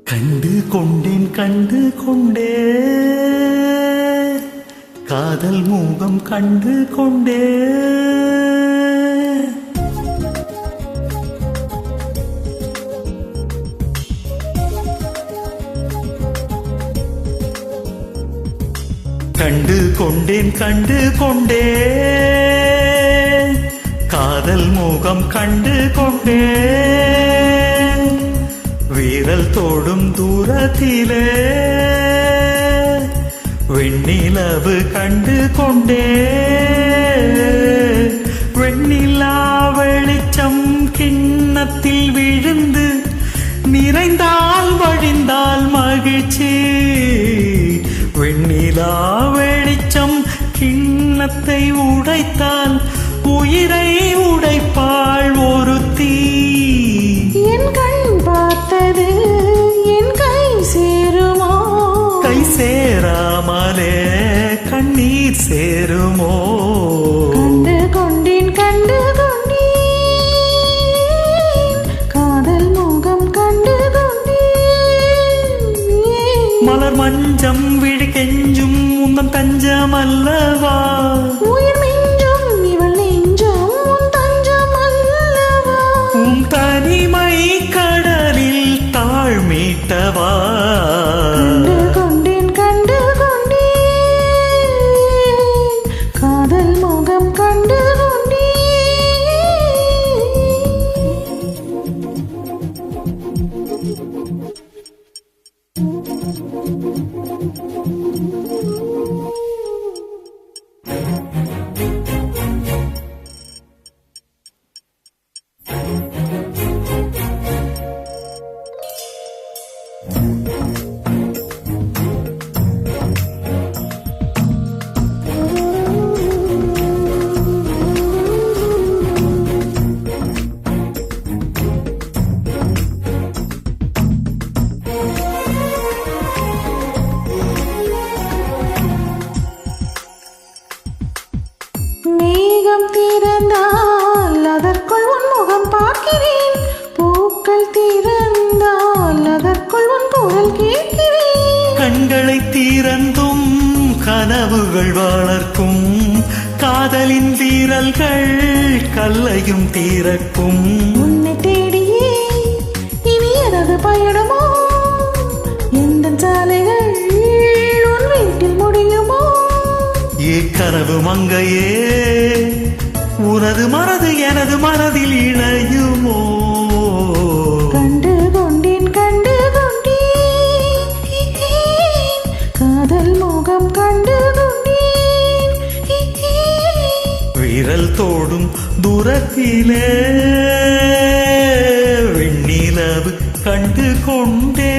கண்டு கொண்டேன் கண்டு கொண்டே காதல் மூகம் கண்டு கொண்டே கண்டு கொண்டேன் கண்டு கொண்டே காதல் மூகம் கண்டு கொண்டே வீரல் தோடும் தூரத்திலே வெண்ணிலவு கண்டு கொண்டே வெண்ணிலா வெளிச்சம் கிண்ணத்தில் விழுந்து நிறைந்தால் வழிந்தால் மகிழ்ச்சி வெண்ணிலா வெளிச்சம் கிண்ணத்தை உடைத்தால் உயிரை உடைப்பாள் ஒருத்தி என் கண் பார்த்தது என் கை சேருமோ கை சேராமலே கண்ணீர் சேருமோ கண்டு கொண்டேன் கண்டு கொண்டேன் காதல் முகம் கண்டு கொண்டேன் மலர் மஞ்சம் விழி கெஞ்சும் உந்தன் தஞ்சம் அல்லவா உயிர் மிஞ்சும் இவள் நெஞ்சும் உன் தஞ்சம் அல்லவா உன் தனிமை கடலில் தாழ்மீட்டவா கண்டு கொண்டேன் கண்டு கொண்டேன் காதல் முகம் கண்டு கொண்டேன் மேகம் திறந்தால் அதற்குள் உன் முகம் பார்க்கிறேன் பூக்கள் திறந்தால் அதற்குள் உன் குரல் கேட்கிறேன் கண்களை திறந்தும் கனவுகள் வளர்க்கும் காதலின் வீரல்கள் கல்லையும் தீரக்கும் உன்னை தேடியே இனி எனது பயணமோ எந்த சாலைகள் உன் வீட்டில் முடியுமோ ஏ கனவு மங்கையே உனது மனது எனது மனதில் இணையுமோ கண்டு கொண்டேன் கண்டு கொண்டேன் காதல் முகம் கண்டு கொண்டேன் விரல் தோடும் தூரத்திலே வெண்ணிலவு கண்டு கொண்டே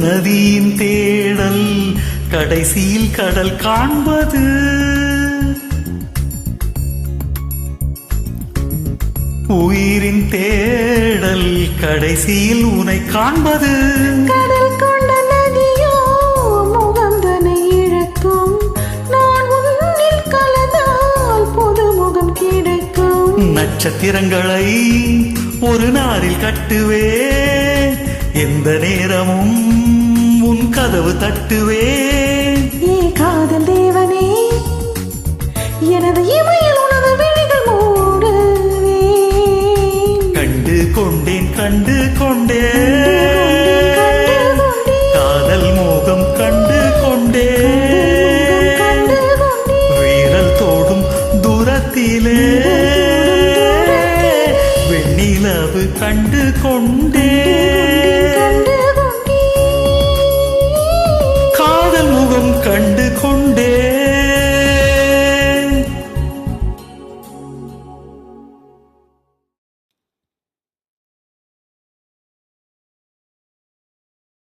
நதியின் தேடல் கடைசியில் கடல் காண்பது உயிரின் தேடல் கடைசியில் உனை காண்பது கடல் கொண்ட நதியோ முகம் தன்னை இழக்கும் நான் உன்னில் கலந்தால் புது முகம் கிடைக்கும் நட்சத்திரங்களை ஒரு நாளில் கட்டுவே எந்த நேரமும் உன் கதவு தட்டுவே ஏ காதல் தேவனே எனது இமையில் உனது விழிகள் மூடுவே கண்டு கொண்டேன் கண்டு கொண்டே காதல் மோகம் கண்டு கொண்டே வீரல் தோடும் தூரத்திலே வெண்ணிலவு கண்டு கொண்டே